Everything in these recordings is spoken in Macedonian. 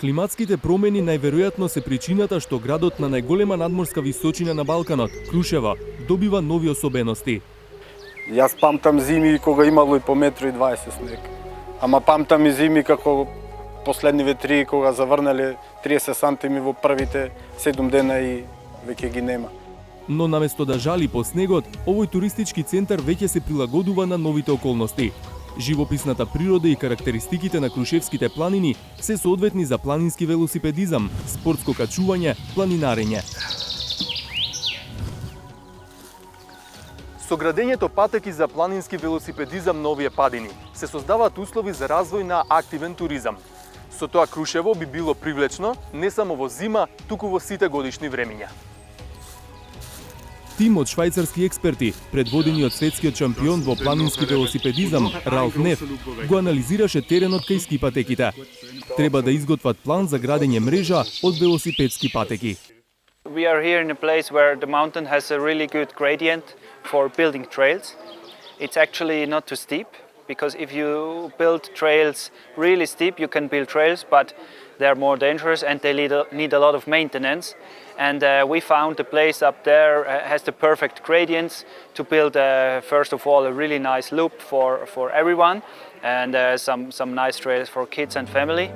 Климатските промени најверојатно се причината што градот на најголема надморска височина на Балканот, Крушево, добива нови особености. Јас памтам зими кога имало и по 1,20 м снег. Ама памтам и зими како последни ветри кога заврнале 30 сантими во првите 7 дена и веќе ги нема. Но наместо да жали по снегот, овој туристички центар веќе се прилагодува на новите околности. Живописната природа и карактеристиките на Крушевските планини се соодветни за планински велосипедизам, спортско качување, планинарење. Со градењето патеки за планински велосипедизам на овие падини се создаваат услови за развој на активен туризам. Со тоа Крушево би било привлечно не само во зима, туку во сите годишни времиња. Тим од швајцарски експерти, предводени од светскиот шампион во планински велосипедизам Ралф Неф, го анализираше теренот кај ски патеките. Треба да изготват план за градење мрежа од велосипедски патеки. We are here in a place where the mountain has a really good gradient for building trails. It's actually not too steep, because if you build trails really steep, you can build trails, but they're more dangerous and they need a lot of maintenance. And we found the place up there has the perfect gradients to build, first of all, a really nice loop for everyone, and some nice trails for kids and family.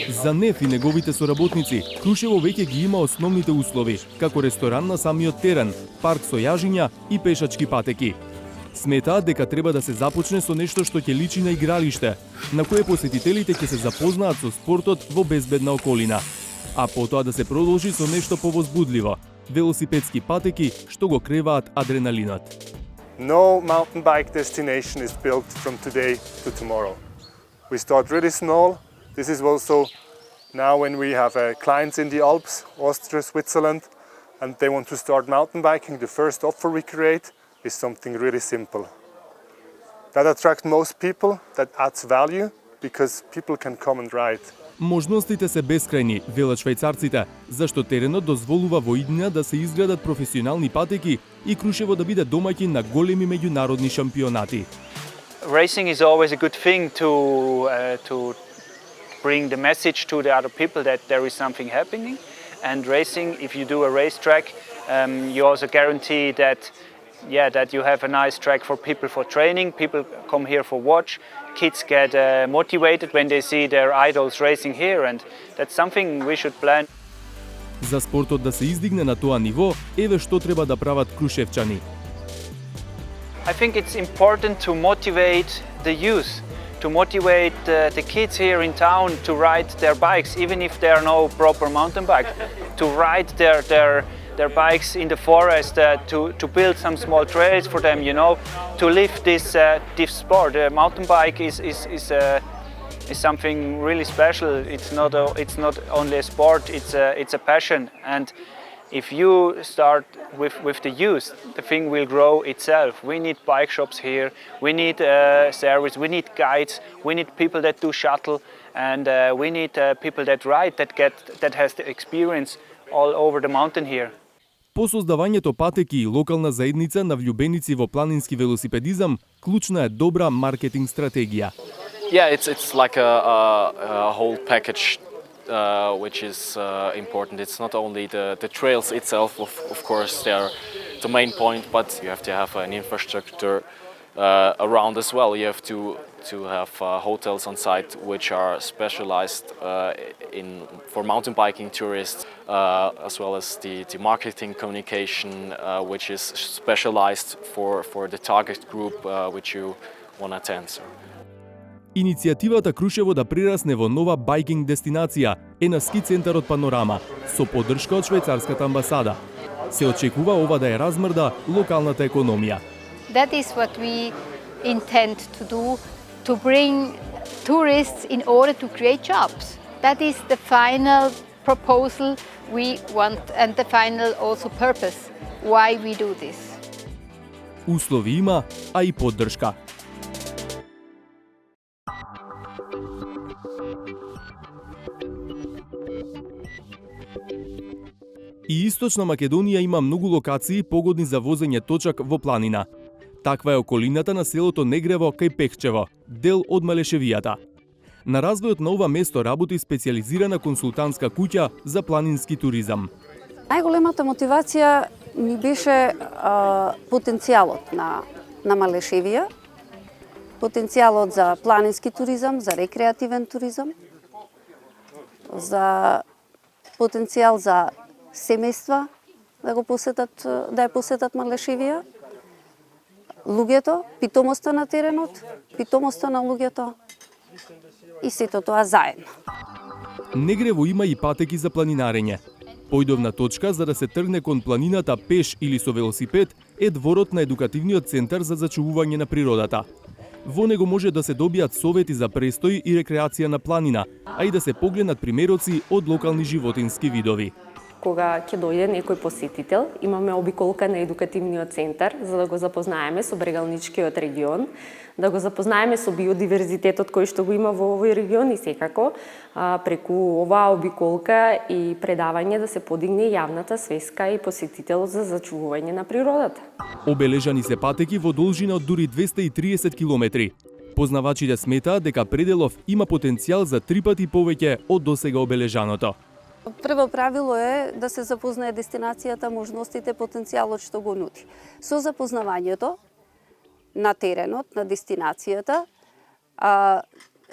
За Неф и неговите соработници, Крушево веќе ги има основните услови, како ресторан на самиот терен, парк со јажиња и пешачки патеки. Сметаат дека треба да се започне со нешто што ќе личи на игралиште, на кое посетителите ќе се запознаат со спортот во безбедна околина, а потоа да се продолжи со нешто повозбудливо – велосипедски патеки што го креваат адреналинот. No mountain bike destination is built from today to tomorrow. We start really small. This is also now when we have clients in the Alps, Austria, Switzerland, and they want to start mountain biking. The first offer we create is something really simple. That attracts most people, that adds value, because people can come and ride. Можностите се бескрајни, велат швајцарците, зашто теренот дозволува во иднина да се изградат професионални патеки и Крушево да биде домаќин на големи меѓународни шампионати. Racing is always a good thing to bring the message to the other people that there is something happening. And racing, if you do a racetrack, you also guarantee that you have a nice track for people for training. People come here for watch. Kids get motivated when they see their idols racing here, and that's something we should plan. За спортот да се издигне на тоа ниво, еве што треба да прават крушевчани. I think it's important to motivate the youth, to motivate the kids here in town to ride their bikes, even if there are no proper mountain bike, to ride their bikes in the forest, to build some small trails for them, you know, to live this sport. Mountain bike is something really special. It's not only a sport, it's a passion. And if you start with the youth, the thing will grow itself. We need bike shops here, we need service, we need guides, we need people that do shuttle, and we need people that ride, that has the experience all over the mountain here. По создавањето патеки и локална заедница на влюбеници во планински велосипедизам, клучна е добра маркетинг стратегија. Yeah, it's like a whole package which is important. It's not only the trails itself, of course, they are the main point, but you have to have an infrastructure around as well. You have to have hotels on site which are specialized for mountain biking tourists, as well as the marketing communication which is specialized for the target group which you want to attend. Иницијативата Крушево да прерасне во нова байкинг дестинација е на ски центарот Панорама, со поддршка од швајцарската амбасада. Се очекува ова да ја размрда локалната економија. That is what we intend to do, to bring tourists in order to create jobs. That is the final proposal we want, and the final also purpose why we do this. Услови има, а и поддршка. И Источна Македонија има многу локации погодни за возење точак во планина. Таква е околината на селото Негрево кај Пехчево, дел од Малешевијата. На развојот на ова место работи специјализирана консултантска куќа за планински туризам. Најголемата мотивација ми беше потенцијалот на Малешевија, потенцијалот за планински туризам, за рекреативен туризам, за потенцијал за семејства да ја посетат Малешевија, луѓето, питомоста на теренот, питомоста на луѓето и сето тоа заедно. Негрево има и патеки за планинарење. Појдовна точка за да се тргне кон планината пеш или со велосипед е дворот на едукативниот центар за зачувување на природата. Во него може да се добијат совети за престој и рекреација на планина, а и да се погледнат примероци од локални животински видови. Кога ќе дојде некој посетител, имаме обиколка на едукативниот центар за да го запознаеме со брегалничкиот регион, да го запознаеме со биодиверзитетот кој што го има во овој регион и секако преку оваа обиколка и предавање да се подигне јавната свеска и посетител за зачувување на природата. Обележани се патеки во должина од дури 230 километри. Познавачите сметаат дека пределов има потенцијал за 3 пати повеќе од досега обележаното. Прво правило е да се запознае дестинацијата, можностите, потенцијалот што го нуди. Со запознавањето на теренот, на дестинацијата,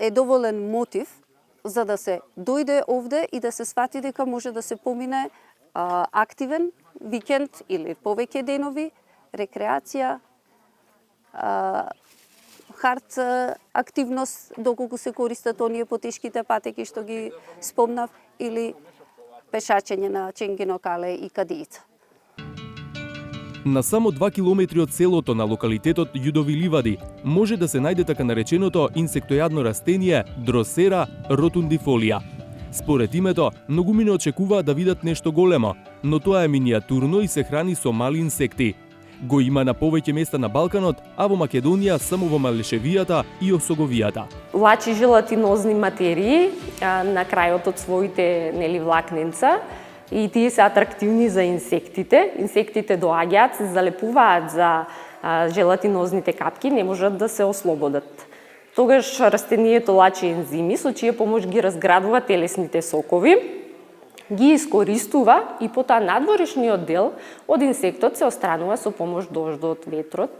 е доволен мотив за да се дојде овде и да се свати дека може да се помине активен викенд или повеќе денови, рекреација, хард активност, доколку се користат оние потешките патеки што ги спомнав, или пешачење на Ченгино кале и Кадиица. На само 2 километри од селото на локалитетот Јудови ливади може да се најде така нареченото инсектојадно растение Дросера ротундифолија. Според името, многумина очекуваат да видат нешто големо, но тоа е миниатурно и се храни со мали инсекти. Го има на повеќе места на Балканот, а во Македонија само во Малешевијата и Осоговијата. Влачи желатинозни материи на крајот од своите влакненца и тие се атрактивни за инсектите. Инсектите доаѓаат, се залепуваат за желатинозните капки, не можат да се ослободат. Тогаш растението лачи ензими со чија помош ги разградува телесните сокови, ги искористува и потоа надворешниот дел од инсектот се отстранува со помош дождот, ветрот.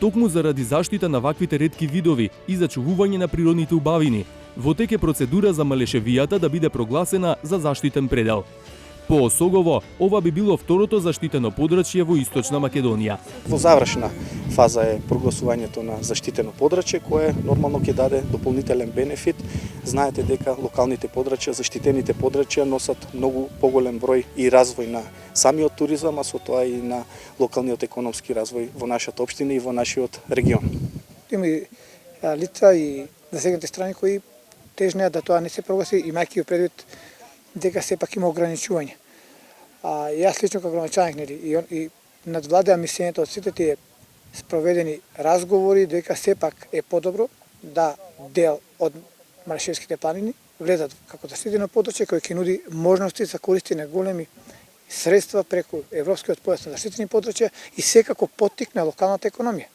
Токму заради заштита на ваквите ретки видови и зачувување на природните убавини, во тек е процедура за Малешевијата да биде прогласена за заштитен предел. По Осогово, ова би било второто заштитено подрачје во Источна Македонија. Во завршна фаза е прогласувањето на заштитено подрачје, кое нормално ќе даде дополнителен бенефит. Знаете дека локалните подрачја, заштитените подрачја носат многу поголем број и развој на самиот туризам, а со тоа и на локалниот економски развој во нашата општина и во нашиот регион. Има и лица и засегнати страни кои тежнеат да тоа не се прогласи, имајќи предвид дека сепак има ограничување. Јас лично како градоначалник и надвладеа мислењето од сите тие спроведени разговори дека сепак е подобро да дел од Малешевските планини влезат како заштитено подрачје кој ќе нуди можности за користење големи средства преку европскиот појас на заштитени подрачја и секако поттикне локалната економија.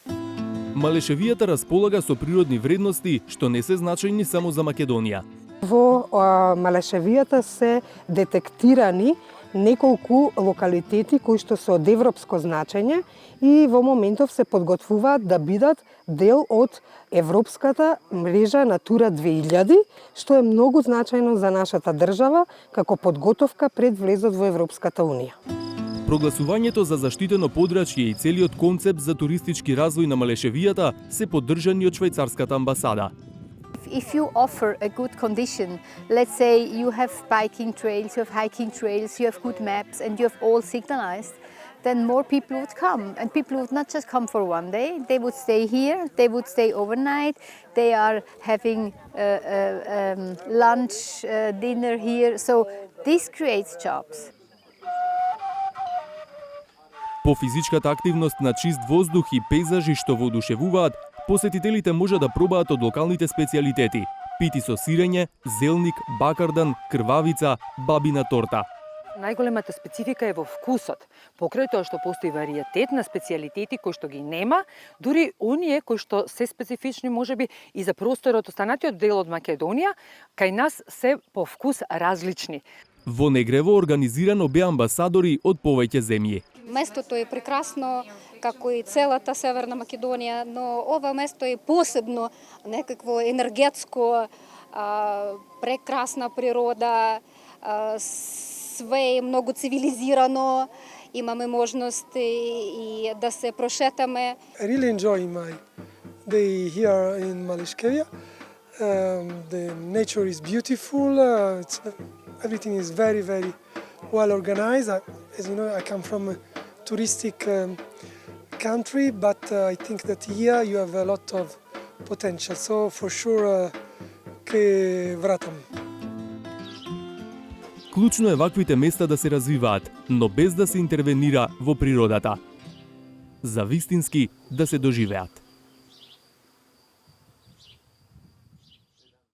Малешевијата располага со природни вредности што не се значајни само за Македонија. Во Малешевијата се детектирани неколку локалитети кои што се од европско значење и во моментов се подготвуваат да бидат дел од европската мрежа Натура 2000, што е многу значајно за нашата држава како подготовка пред влезот во Европската унија. Прогласувањето за заштитено подрачје и целиот концепт за туристички развој на Малешевијата се поддржани од швајцарската амбасада. If you offer a good condition, let's say you have biking trails, you have hiking trails, you have good maps and you have all signalized, then more people would come. And people would not just come for one day, they would stay here, they would stay overnight, they are having lunch, dinner here, so this creates jobs. По физичката активност на чист воздух и пейзажи што воодушевуваат, посетителите може да пробаат од локалните специјалитети: пити со сирење, зелник, бакардан, крвавица, бабина торта. Најголемата специфика е во вкусот. Покрај тоа што постои вариетет на специјалитети кои што ги нема, дури оние кои што се специфични можеби и за просторот останатиот дел од Македонија, кај нас се по вкус различни. Во Негрево организирано беа амбасадори од повеќе земји. Местото е прекрасно, како и целата Северна Македонија, но ова место е посебно, некакво енергетско, прекрасна природа, све е многу цивилизирано, имаме можност и да се прошетаме. I really enjoy my day here in Maleškevia. The nature is beautiful. Everything is very, very well organized. As you know, I come from a touristic country, but I think that here you have a lot of potential. So for sure, ke vratam. Клучно е ваквите места да се развиваат, но без да се интервенира во природата. За вистински да се доживеат.